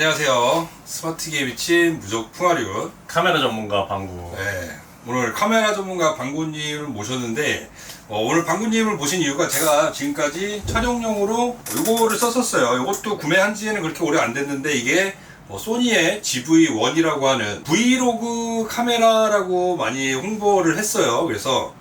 안녕하세요. 스마트기에 미친 무적 풍화리군 카메라 전문가 방구. 네, 오늘 카메라 전문가 방구님을 모셨는데 오늘 방구님을 모신 이유가 제가 지금까지 촬영용으로 이거를 썼었어요. 이것도 구매한 지는 그렇게 오래 안 됐는데 이게 소니의 GV1이라고 하는 브이로그 카메라라고 많이 홍보를 했어요. 그래서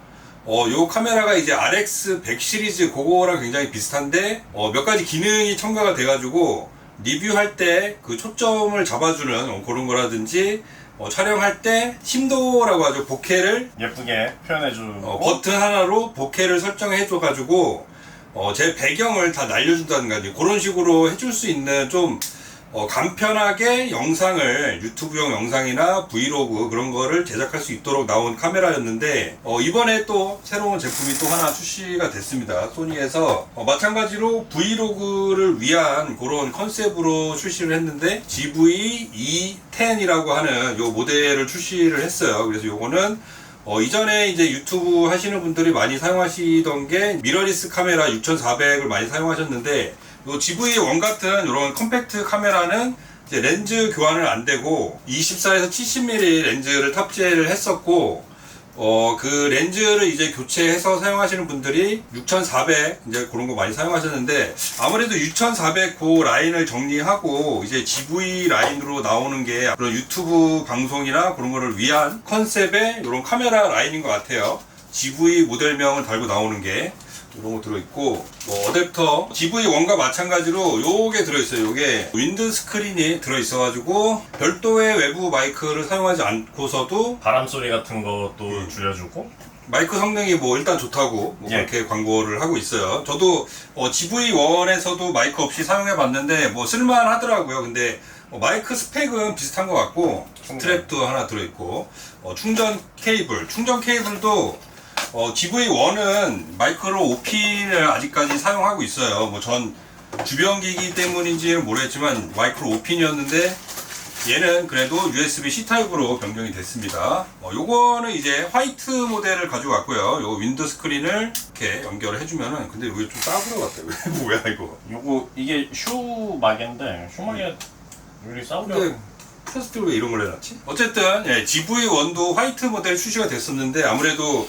요 카메라가 이제 RX100 시리즈 그거랑 굉장히 비슷한데 몇 가지 기능이 첨가가 돼가지고 리뷰할 때 그 초점을 잡아주는 그런 거라든지 촬영할 때 심도라고 하죠. 보케를 예쁘게 표현해주는 버튼 하나로 보케를 설정해줘가지고 제 배경을 다 날려준다든가 그런 식으로 해줄 수 있는 좀 간편하게 영상을 유튜브용 영상이나 브이로그 그런 거를 제작할 수 있도록 나온 카메라였는데 이번에 또 새로운 제품이 또 하나 출시가 됐습니다. 소니에서 마찬가지로 브이로그를 위한 그런 컨셉으로 출시를 했는데 GV-E10이라고 하는 요 모델을 출시를 했어요. 그래서 요거는 이전에 이제 유튜브 하시는 분들이 많이 사용하시던 게 미러리스 카메라 6400을 많이 사용하셨는데 요 GV1 같은 이런 컴팩트 카메라는 이제 렌즈 교환을 안 되고 24에서 70mm 렌즈를 탑재를 했었고 그 렌즈를 이제 교체해서 사용하시는 분들이 6400 이제 그런 거 많이 사용하셨는데 아무래도 6400 그 라인을 정리하고 이제 GV 라인으로 나오는 게 그런 유튜브 방송이나 그런 거를 위한 컨셉의 이런 카메라 라인인 것 같아요. GV 모델명을 달고 나오는 게 이런 거 들어있고 어댑터 GV1과 마찬가지로 요게 들어있어요. 요게 윈드 스크린이 들어있어가지고 별도의 외부 마이크를 사용하지 않고서도 바람 소리 같은 것도 줄여주고 마이크 성능이 일단 좋다고 그렇게 광고를 하고 있어요. 저도 GV1에서도 마이크 없이 사용해 봤는데 쓸만 하더라고요. 근데 마이크 스펙은 비슷한 것 같고 스트랩도 하나 들어있고 충전 케이블도 GV1은 마이크로 5핀을 아직까지 사용하고 있어요. 전 주변 기기 때문인지는 모르겠지만 마이크로 5핀이었는데 얘는 그래도 USB-C 타입으로 변경이 됐습니다. 요거는 이제 화이트 모델을 가지고 왔고요. 요 윈드 스크린을 이렇게 연결을 해주면은 근데 이게 좀 싸구려 같아요. 뭐야 이거? 이게 슈마개인데 슈마개 요리 싸구려. 근데 플라스틱으로 왜 이런 걸 해놨지? 어쨌든 GV1도 화이트 모델 출시가 됐었는데 아무래도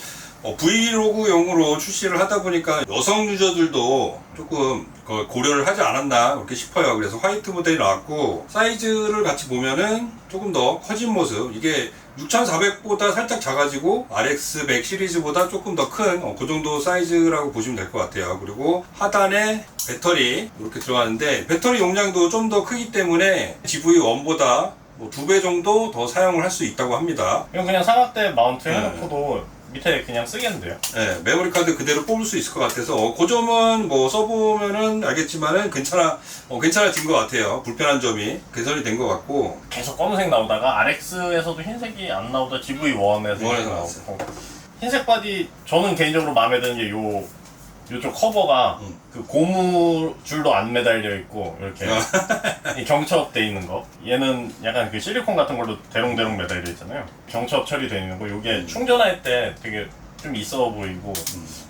브이로그용으로 출시를 하다 보니까 여성 유저들도 조금 고려를 하지 않았나 그렇게 싶어요. 그래서 화이트 모델이 나왔고 사이즈를 같이 보면은 조금 더 커진 모습. 이게 6400보다 살짝 작아지고 RX100 시리즈보다 조금 더 큰 그 정도 사이즈라고 보시면 될 것 같아요. 그리고 하단에 배터리 이렇게 들어가는데 배터리 용량도 좀 더 크기 때문에 GV1보다 2배 정도 더 사용을 할 수 있다고 합니다. 이건 그냥 삼각대 마운트 해놓고도 밑에 그냥 쓰겠는데요? 네, 메모리 카드 그대로 뽑을 수 있을 것 같아서 그 점은 써보면은 알겠지만은 괜찮아진 것 같아요. 불편한 점이 개선이 된 것 같고 계속 검은색 나오다가 RX에서도 흰색이 안 나오다 GV1에서 흰색 나오고 흰색 바디 저는 개인적으로 마음에 드는 게 요쪽 커버가 그 고무 줄도 안 매달려 있고 이렇게 경첩돼 있는 거. 얘는 약간 그 실리콘 같은 걸로 대롱대롱 매달려 있잖아요. 경첩 처리되어 있는 거. 요게 충전할 때 되게 좀 있어 보이고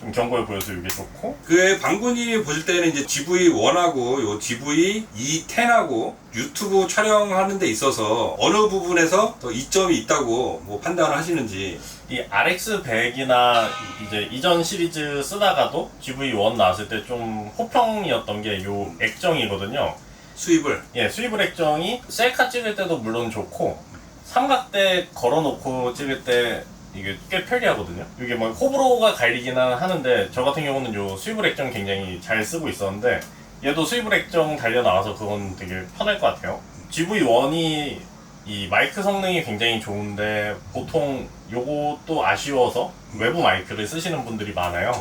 좀 견고해 보여서 이게 좋고. 그 방구님이 보실 때는 이제 GV1하고 요 GV-E10하고 유튜브 촬영하는 데 있어서 어느 부분에서 더 이점이 있다고 판단을 하시는지. 이 RX100이나 이제 이전 시리즈 쓰다가도 GV1 나왔을 때 좀 호평이었던 게 요 액정이거든요. 수입을 수입을 액정이 셀카 찍을 때도 물론 좋고 삼각대 걸어놓고 찍을 때 이게 꽤 편리하거든요. 이게 호불호가 갈리기는 하는데 저 같은 경우는 요 스위블 액정 굉장히 잘 쓰고 있었는데 얘도 스위블 액정 달려 나와서 그건 되게 편할 것 같아요. GV1이 이 마이크 성능이 굉장히 좋은데 보통 요것도 아쉬워서 외부 마이크를 쓰시는 분들이 많아요.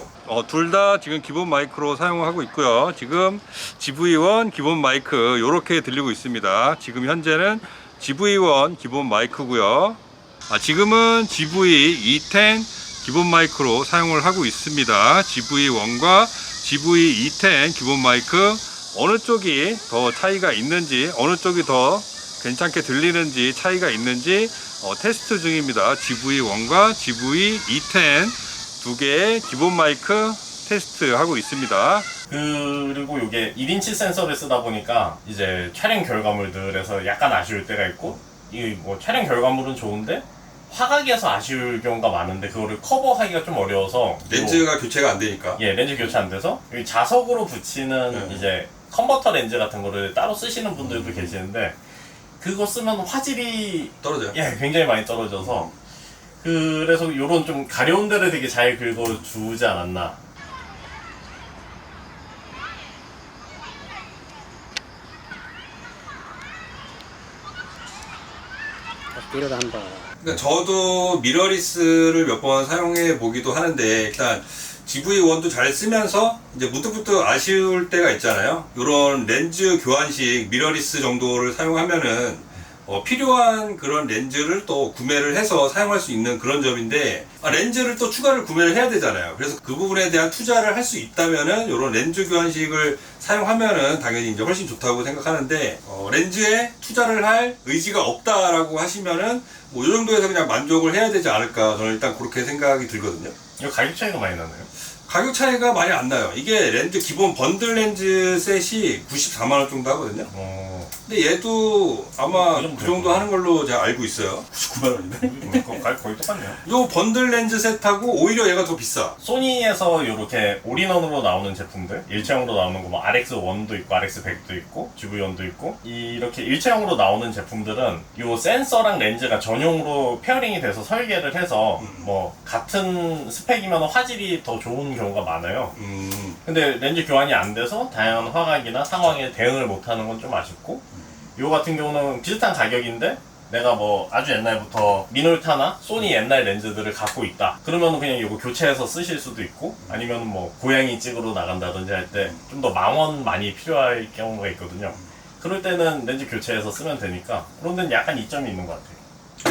둘 다 지금 기본 마이크로 사용하고 있고요. 지금 GV1 기본 마이크 요렇게 들리고 있습니다. 지금 현재는 GV1 기본 마이크고요. 지금은 GV-E10 기본 마이크로 사용을 하고 있습니다. GV1과 GV-E10 기본 마이크 어느 쪽이 더 차이가 있는지 어느 쪽이 더 괜찮게 들리는지 차이가 있는지 테스트 중입니다. GV1과 GV-E10 두 개의 기본 마이크 테스트 하고 있습니다. 그리고 이게 1인치 센서를 쓰다 보니까 이제 촬영 결과물들에서 약간 아쉬울 때가 있고, 이 뭐 촬영 결과물은 좋은데 화각에서 아쉬울 경우가 많은데 그거를 커버하기가 좀 어려워서 렌즈가 교체가 안 되니까. 예, 렌즈 교체 안 돼서 여기 자석으로 붙이는 이제 컨버터 렌즈 같은 거를 따로 쓰시는 분들도 계시는데 그거 쓰면 화질이 떨어져요. 예, 굉장히 많이 떨어져서 그래서 요런 좀 가려운 데를 되게 잘 긁어주지 않았나. 뒤로도 한번. 그러니까 저도 미러리스를 몇 번 사용해 보기도 하는데 일단 GV1도 잘 쓰면서 이제 문득문득 아쉬울 때가 있잖아요. 이런 렌즈 교환식 미러리스 정도를 사용하면은 필요한 그런 렌즈를 또 구매를 해서 사용할 수 있는 그런 점인데 렌즈를 또 추가를 구매를 해야 되잖아요. 그래서 그 부분에 대한 투자를 할 수 있다면은 이런 렌즈 교환식을 사용하면은 당연히 이제 훨씬 좋다고 생각하는데 렌즈에 투자를 할 의지가 없다라고 하시면은 뭐 이 정도에서 그냥 만족을 해야 되지 않을까 저는 일단 그렇게 생각이 들거든요. 이거 가격 차이가 많이 나나요? 가격 차이가 많이 안 나요. 이게 렌즈 기본 번들 렌즈 셋이 94만 원 정도 하거든요. 근데 얘도 아마 그 정도 하는 걸로 제가 알고 있어요. 99만 원인데? 가격 거의 똑같네요. 요 번들 렌즈 셋하고 오히려 얘가 더 비싸. 소니에서 이렇게 올인원으로 나오는 제품들, 일체형으로 나오는 거 뭐 RX1도 있고 RX100도 있고 GV1도 있고 이렇게 일체형으로 나오는 제품들은 요 센서랑 렌즈가 전용으로 페어링이 돼서 설계를 해서 뭐 같은 스펙이면 화질이 더 좋은 경우가 많아요. 근데 렌즈 교환이 안 돼서 다양한 화각이나 상황에 대응을 못하는 건 좀 아쉽고, 요 같은 경우는 비슷한 가격인데 내가 뭐 아주 옛날부터 미놀타나 소니 옛날 렌즈들을 갖고 있다 그러면 그냥 이거 교체해서 쓰실 수도 있고, 아니면 뭐 고양이 찍으러 나간다든지 할 때 좀 더 망원 많이 필요할 경우가 있거든요. 그럴 때는 렌즈 교체해서 쓰면 되니까 그런 데는 약간 이점이 있는 것 같아요.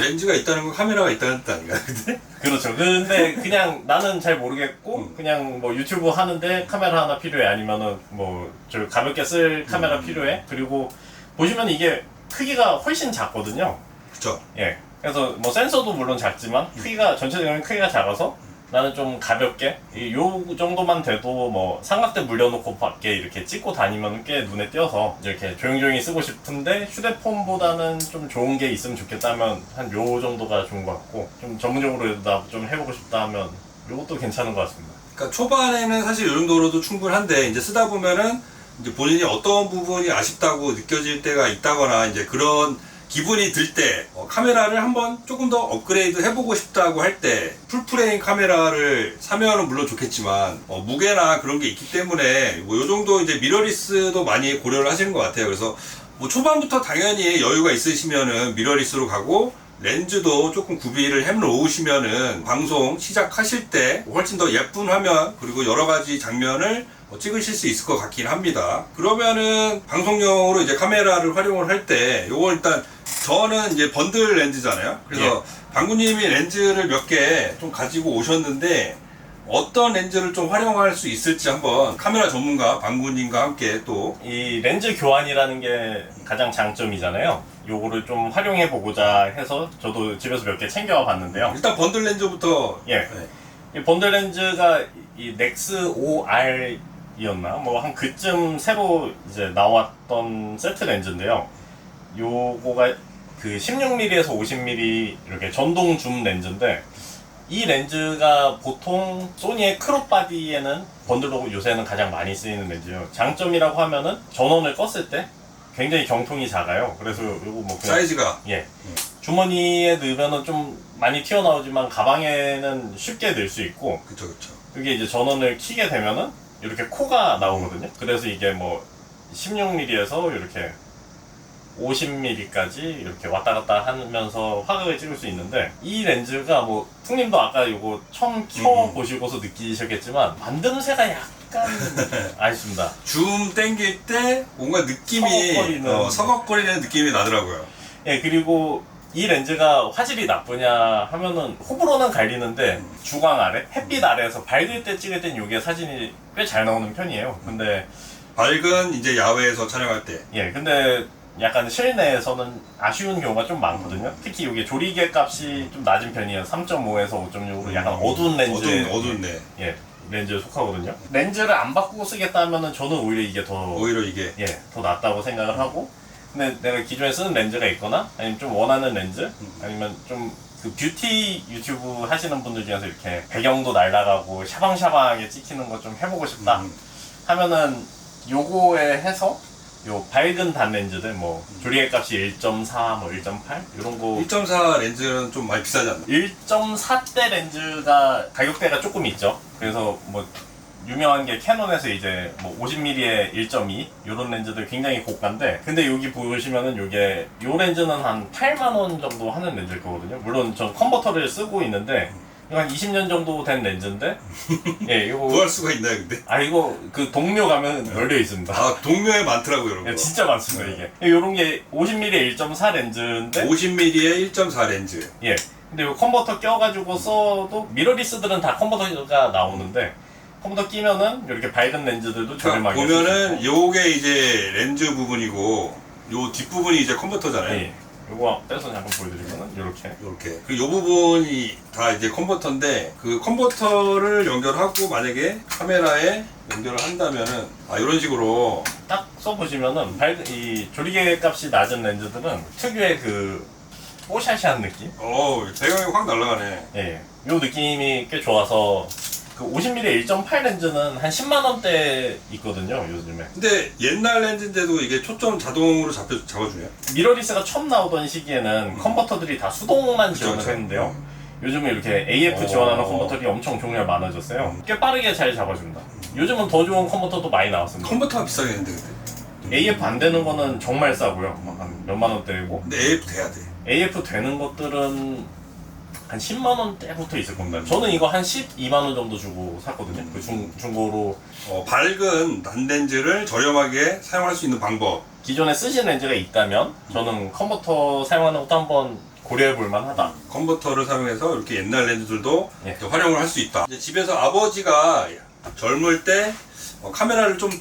렌즈가 있다는 건 카메라가 있다는 뜻 아닌가요? 근데? 그렇죠. 근데 그냥 나는 잘 모르겠고 그냥 뭐 유튜브 하는데 카메라 하나 필요해, 아니면은 뭐 저 가볍게 쓸 카메라 필요해. 그리고 보시면 이게 크기가 훨씬 작거든요. 그쵸. 예. 그래서 뭐 센서도 물론 작지만 크기가 전체적인 크기가 작아서 나는 좀 가볍게 요 정도만 돼도 뭐 삼각대 물려놓고 밖에 이렇게 찍고 다니면 꽤 눈에 띄어서 이렇게 조용조용히 쓰고 싶은데 휴대폰보다는 좀 좋은 게 있으면 좋겠다면 한 요 정도가 좋은 것 같고, 좀 전문적으로 나 좀 해보고 싶다 하면 요것도 괜찮은 것 같습니다. 그러니까 초반에는 사실 이 정도로도 충분한데 이제 쓰다 보면은 이제 본인이 어떤 부분이 아쉽다고 느껴질 때가 있다거나 이제 그런 기분이 들 때 카메라를 한번 조금 더 업그레이드 해보고 싶다고 할 때 풀프레임 카메라를 사면은 물론 좋겠지만 무게나 그런 게 있기 때문에 뭐 요 정도 이제 미러리스도 많이 고려를 하시는 것 같아요. 그래서 뭐 초반부터 당연히 여유가 있으시면은 미러리스로 가고 렌즈도 조금 구비를 해 놓으시면은 방송 시작하실 때 훨씬 더 예쁜 화면 그리고 여러 가지 장면을 찍으실 수 있을 것 같긴 합니다. 그러면은 방송용으로 이제 카메라를 활용을 할 때 요거 일단 저는 이제 번들 렌즈잖아요. 그래서 방구님이 렌즈를 몇 개 좀 가지고 오셨는데 어떤 렌즈를 좀 활용할 수 있을지 한번 카메라 전문가 방구님과 함께 또 이 렌즈 교환이라는 게 가장 장점이잖아요. 요거를 좀 활용해 보고자 해서 저도 집에서 몇 개 챙겨와 봤는데요. 일단 번들 렌즈부터 예. 이 번들 렌즈가 이 넥스 5R이었나? 뭐 한 그쯤 새로 이제 나왔던 세트 렌즈인데요. 요거가 그 16mm에서 50mm 이렇게 전동 줌 렌즈인데, 이 렌즈가 보통 소니의 크롭 바디에는 번들로 요새는 가장 많이 쓰이는 렌즈예요. 장점이라고 하면은 전원을 껐을 때 굉장히 경통이 작아요. 그래서 요거 뭐 그냥 사이즈가 주머니에 넣으면은 좀 많이 튀어나오지만 가방에는 쉽게 넣을 수 있고, 그쵸 그쵸. 이게 이제 전원을 켜게 되면은 이렇게 코가 나오거든요. 그래서 이게 뭐 16mm에서 이렇게 50mm까지 이렇게 왔다 갔다 하면서 화각을 찍을 수 있는데, 이 렌즈가 뭐 풍님도 아까 요거 처음 켜보시고서 느끼셨겠지만 만듦새가 약간 아쉽습니다. 줌 땡길 때 뭔가 느낌이 서걱거리는 느낌이 나더라고요. 예, 그리고 이 렌즈가 화질이 나쁘냐 하면은 호불호는 갈리는데 주광 아래, 햇빛 아래에서 밝을 때 찍을 땐 이게 사진이 꽤 잘 나오는 편이에요. 근데 밝은 이제 야외에서 촬영할 때 예, 근데 약간 실내에서는 아쉬운 경우가 좀 많거든요. 특히 이게 조리개 값이 좀 낮은 편이에요. 3.5에서 5.6으로 약간 어두운 렌즈. 어두운데. 예. 렌즈에 속하거든요. 렌즈를 안 바꾸고 쓰겠다 하면은 저는 오히려 이게 더 오히려 이게 더 낫다고 생각을 하고, 근데 내가 기존에 쓰는 렌즈가 있거나 아니면 좀 원하는 렌즈 아니면 좀 그 뷰티 유튜브 하시는 분들 중에서 이렇게 배경도 날아가고 샤방샤방하게 찍히는 거 좀 해보고 싶다 하면은 요거에 해서 요 밝은 단 렌즈들 뭐 조리개 값이 1.4 뭐 1.8 이런 거 1.4 렌즈는 좀 많이 비싸지 않나? 1.4대 렌즈가 가격대가 조금 있죠. 그래서 뭐 유명한 게 캐논에서 이제 뭐 50mm에 1.2 이런 렌즈들 굉장히 고가인데, 근데 여기 보시면은 요게 요 렌즈는 한 8만 원 정도 하는 렌즈일 거거든요. 물론 전 컨버터를 쓰고 있는데 이거 한 20년 정도 된 렌즈인데 예, 이거 구할 수가 있나요, 근데? 아 이거 그 동묘 가면 열려 있습니다. 아, 동묘에 많더라고요, 이런 거. 예, 진짜 많습니다 이게. 요런 게 50mm에 1.4 렌즈인데 50mm에 1.4 렌즈. 예. 근데 요 컨버터 껴가지고 써도 미러리스들은 다 컨버터가 나오는데 컴퓨터 끼면은 이렇게 밝은 렌즈들도 그러니까 저렴하게 보면은 요게 이제 렌즈 부분이고 요 뒷부분이 이제 컨버터잖아요. 예. 요거 떼서 잠깐 보여드리면은 이렇게 이렇게. 그리고 요 부분이 다 이제 컨버터인데 그 컨버터를 연결하고 만약에 카메라에 연결을 한다면은 이런 식으로 딱 써보시면은 이 조리개 값이 낮은 렌즈들은 특유의 그 뽀샤시한 느낌? 배경이 확 날아가네. 예. 요 느낌이 꽤 좋아서 그 50mm 1.8 렌즈는 한 10만 원대 있거든요 요즘에. 근데 옛날 렌즈인데도 이게 초점 자동으로 잡아주네요. 미러리스가 처음 나오던 시기에는 컨버터들이 다 수동만 지원을 그쵸. 했는데요. 요즘은 이렇게 AF 지원하는 컨버터들이 엄청 종류가 많아졌어요. 꽤 빠르게 잘 잡아줍니다. 요즘은 더 좋은 컨버터도 많이 나왔습니다. 컨버터가 비싸겠는데 근데. AF 안 되는 거는 정말 싸고요. 막 한 몇만 원대고. 근데 AF 돼야 돼. AF 되는 것들은 한 10만 원대부터 있을 겁니다. 저는 이거 한 12만 원 정도 주고 샀거든요. 그 중고로. 밝은 단 렌즈를 저렴하게 사용할 수 있는 방법. 기존에 쓰신 렌즈가 있다면 저는 컨버터 사용하는 것도 한번 고려해 볼 만하다. 컨버터를 사용해서 이렇게 옛날 렌즈들도 예. 이렇게 활용을 할 수 있다. 이제 집에서 아버지가 젊을 때 카메라를 좀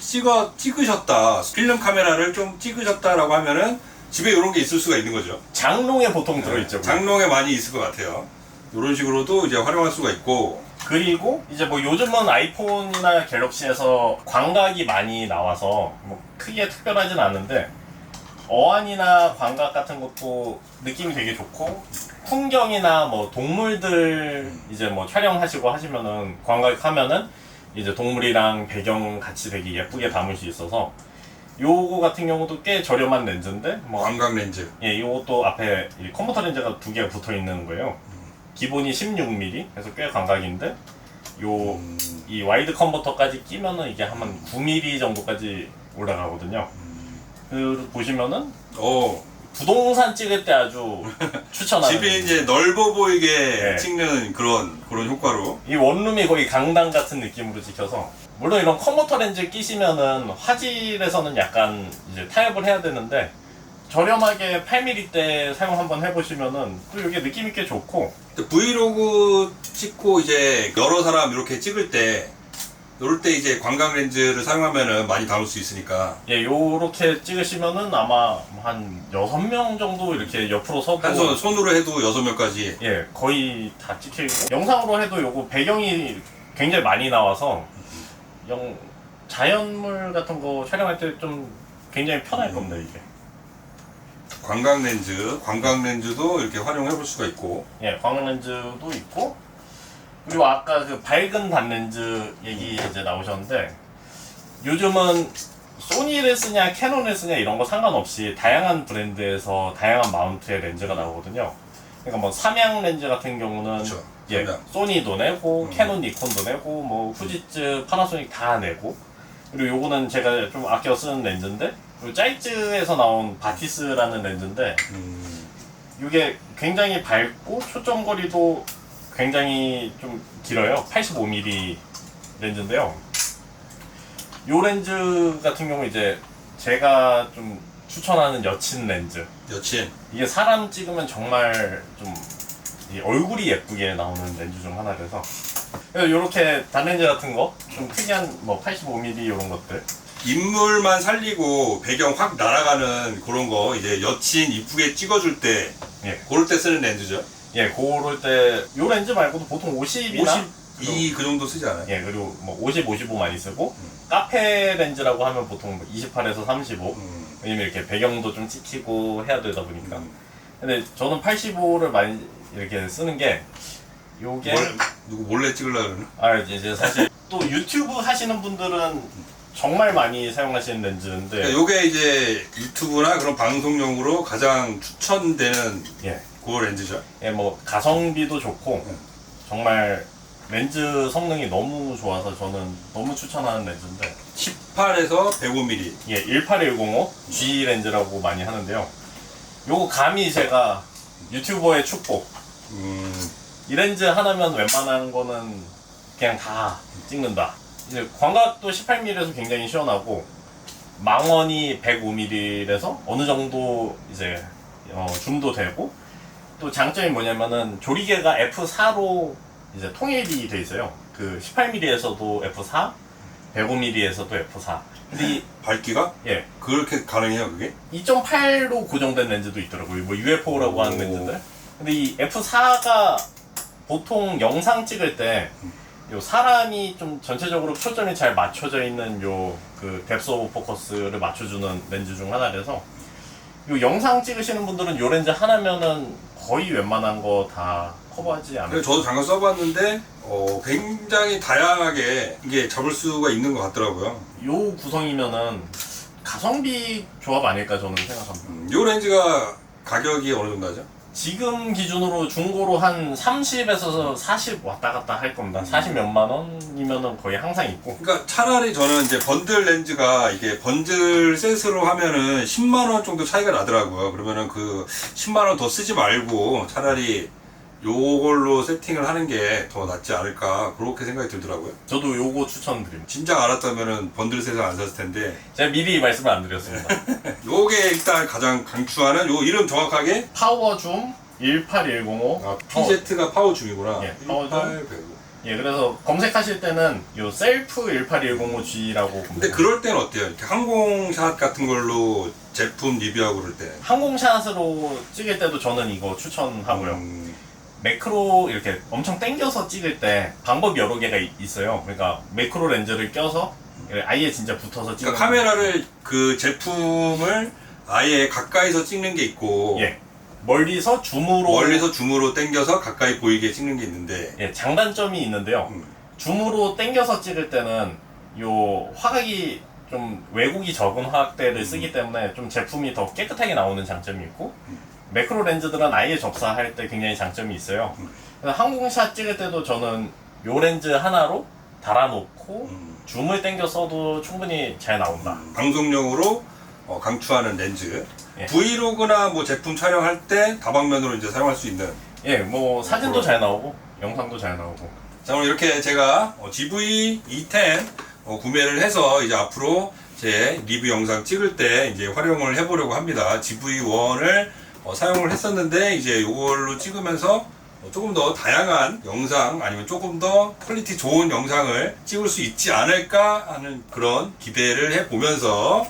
찍으셨다, 필름 카메라를 좀 찍으셨다라고 하면은 집에 이런 게 있을 수가 있는 거죠. 장롱에 보통 들어있죠. 장롱에 많이 있을 것 같아요. 이런 식으로도 이제 활용할 수가 있고. 그리고 이제 뭐 요즘은 아이폰이나 갤럭시에서 광각이 많이 나와서 뭐 크게 특별하진 않은데 어안이나 광각 같은 것도 느낌이 되게 좋고, 풍경이나 뭐 동물들 이제 뭐 촬영하시고 하시면은 광각하면은 이제 동물이랑 배경 같이 되게 예쁘게 담을 수 있어서 요거 같은 경우도 꽤 저렴한 렌즈인데 뭐 광각 렌즈. 예, 요것도 앞에 이 컨버터 렌즈가 두 개가 붙어 있는 거예요. 기본이 16mm, 그래서 꽤 광각인데 요 이 와이드 컨버터까지 끼면은 이게 한 9mm 정도까지 올라가거든요. 그 보시면은 부동산 찍을 때 아주 추천하는. 집이 이제 넓어 보이게 네. 찍는 그런 효과로. 이 원룸이 거의 강당 같은 느낌으로 찍혀서, 물론 이런 컨버터 렌즈 끼시면은 화질에서는 약간 이제 타협을 해야 되는데 저렴하게 8mm대 사용 한번 해보시면은 또 이게 느낌 있게 좋고. 브이로그 찍고 이제 여러 사람 이렇게 찍을 때 이럴 때 이제 광각 렌즈를 사용하면은 많이 담을 수 있으니까. 예, 요렇게 찍으시면은 아마 한 6명 정도 이렇게 옆으로 서도 한 손으로 해도 6명까지. 예, 거의 다 찍히고, 영상으로 해도 요거 배경이 굉장히 많이 나와서 자연물 같은 거 촬영할 때 좀 굉장히 편할 겁니다 이게. 광각 렌즈도 이렇게 활용해 볼 수가 있고. 예, 광학 렌즈도 있고, 그리고 아까 그 밝은 단 렌즈 얘기 이제 나오셨는데, 요즘은 소니를 쓰냐 캐논을 쓰냐 이런 거 상관없이 다양한 브랜드에서 다양한 마운트의 렌즈가 나오거든요. 그러니까 뭐 삼양 렌즈 같은 경우는 그렇죠. 예, 삼양. 소니도 내고 캐논 니콘도 내고 뭐 후지츠 파나소닉 다 내고, 그리고 요거는 제가 좀 아껴 쓰는 렌즈인데, 요 짜이츠에서 나온 바티스라는 렌즈인데 이게 굉장히 밝고 초점거리도 굉장히 좀 길어요. 85mm 렌즈인데요. 요 렌즈 같은 경우 이제 제가 좀 추천하는 여친 렌즈. 여친. 이게 사람 찍으면 정말 좀 이 얼굴이 예쁘게 나오는 렌즈 중 하나라서 요렇게 단렌즈 같은 거 좀 특이한 뭐 85mm 이런 것들, 인물만 살리고 배경 확 날아가는 그런 거 이제 여친 이쁘게 찍어줄 때 예. 그럴 때 쓰는 렌즈죠. 예, 그럴 때 요 렌즈 말고도 보통 50이나 그 정도 쓰지 않아요? 예, 그리고 뭐 50, 55 많이 쓰고 카페 렌즈라고 하면 보통 28에서 35. 왜냐면 이렇게 배경도 좀 찍히고 해야 되다 보니까. 근데 저는 85를 많이 이렇게 쓰는 게 요게 누구 몰래 찍으려고 그러나? 이제 사실 또 유튜브 하시는 분들은 정말 많이 사용하시는 렌즈인데 그러니까 요게 이제 유튜브나 그런 방송용으로 가장 추천되는 예, 그 렌즈죠. 예, 뭐 가성비도 좋고 정말 렌즈 성능이 너무 좋아서 저는 너무 추천하는 렌즈인데 18에서 105mm. 예, 18105 G 렌즈라고 많이 하는데요. 요거 감히 제가 유튜버의 축복. 이 렌즈 하나면 웬만한 거는 그냥 다 찍는다. 이제 광각도 18mm에서 굉장히 시원하고 망원이 105mm에서 어느 정도 이제 줌도 되고 또 장점이 뭐냐면은 조리개가 F4로 이제 통일이 돼 있어요. 그 18mm에서도 F4, 105mm에서도 F4. 근데 이 밝기가 예, 그렇게 가능해요, 그게? 2.8로 고정된 렌즈도 있더라고요. 뭐 UFO라고 하는 렌즈들. 근데 이 F4가 보통 영상 찍을 때 요 사람이 좀 전체적으로 초점이 잘 맞춰져 있는 요 그 뎁스 오브 포커스를 맞춰주는 렌즈 중 하나라서 요 영상 찍으시는 분들은 요 렌즈 하나면은 거의 웬만한 거 다 커버하지 않아요. 저도 잠깐 써봤는데 굉장히 다양하게 이게 잡을 수가 있는 것 같더라고요. 요 구성이면은 가성비 조합 아닐까 저는 생각합니다. 요 렌즈가 가격이 어느 정도 하죠? 지금 기준으로 중고로 한 30에서 40 왔다 갔다 할 겁니다. 40 몇만 원이면은 거의 항상 있고. 그러니까 차라리 저는 이제 번들 렌즈가 이게 번들 셋으로 하면은 10만 원 정도 차이가 나더라고요. 그러면은 그 10만 원 더 쓰지 말고 차라리 요걸로 세팅을 하는 게 더 낫지 않을까 그렇게 생각이 들더라고요. 저도 요거 추천드립니다. 진작 알았다면은 번들 셋을 안 샀을 텐데 제가 미리 말씀을 안 드렸습니다. 요게 일단 가장 강추하는 요 이름 정확하게 파워줌 18105. PZ가 파워 줌이구나. 예, 파워 줌. 1800. 예, 그래서 검색하실 때는 요 셀프 18105G라고. 근데 그럴 때는 어때요? 이렇게 항공샷 같은 걸로 제품 리뷰하고 그럴 때. 항공샷으로 찍을 때도 저는 이거 추천하고요. 매크로 이렇게 엄청 당겨서 찍을 때 방법이 여러 개가 있어요. 그러니까 매크로 렌즈를 껴서 아예 진짜 붙어서 찍는. 그러니까 카메라를 그 제품을 아예 가까이서 찍는 게 있고 예, 멀리서 줌으로 당겨서 가까이 보이게 찍는 게 있는데 예, 장단점이 있는데요. 줌으로 당겨서 찍을 때는 요 화각이 좀 왜곡이 적은 화각대를 쓰기 때문에 좀 제품이 더 깨끗하게 나오는 장점이 있고 매크로 렌즈들은 아예 접사할 때 굉장히 장점이 있어요. 그래서 항공샷 찍을 때도 저는 요 렌즈 하나로 달아놓고 줌을 당겨 써도 충분히 잘 나온다. 방송용으로 강추하는 렌즈. 예. 브이로그나 뭐 제품 촬영할 때 다방면으로 이제 사용할 수 있는. 예, 뭐 사진도 잘 나오고 영상도 잘 나오고. 자, 오늘 이렇게 제가 GV-E10 구매를 해서 이제 앞으로 제 리뷰 영상 찍을 때 이제 활용을 해보려고 합니다. GV1을 사용을 했었는데 이제 이걸로 찍으면서 조금 더 다양한 영상 아니면 조금 더 퀄리티 좋은 영상을 찍을 수 있지 않을까 하는 그런 기대를 해보면서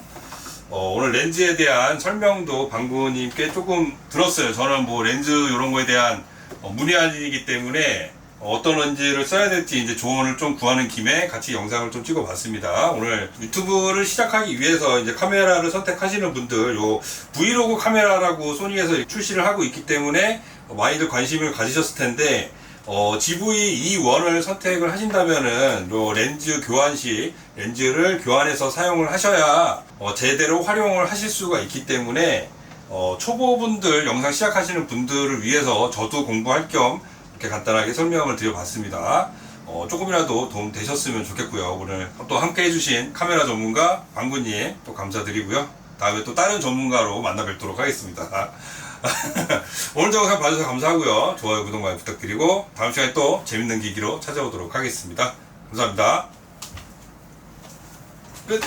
오늘 렌즈에 대한 설명도 방구님께 조금 들었어요. 저는 뭐 렌즈 이런 거에 대한 문외한이기 때문에 어떤 렌즈를 써야 될지 이제 조언을 좀 구하는 김에 같이 영상을 좀 찍어 봤습니다. 오늘 유튜브를 시작하기 위해서 이제 카메라를 선택하시는 분들 요 브이로그 카메라라고 소니에서 출시를 하고 있기 때문에 많이들 관심을 가지셨을 텐데 GV-E1을 선택을 하신다면은 요 렌즈 교환 시 렌즈를 교환해서 사용을 하셔야 제대로 활용을 하실 수가 있기 때문에 초보분들 영상 시작하시는 분들을 위해서 저도 공부할 겸 이렇게 간단하게 설명을 드려봤습니다. 조금이라도 도움 되셨으면 좋겠고요. 오늘 또 함께 해주신 카메라 전문가 방구님 또 감사드리고요. 다음에 또 다른 전문가로 만나 뵙도록 하겠습니다. 오늘도 영상 봐주셔서 감사하고요. 좋아요, 구독 많이 부탁드리고 다음 시간에 또 재밌는 기기로 찾아오도록 하겠습니다. 감사합니다. 끝!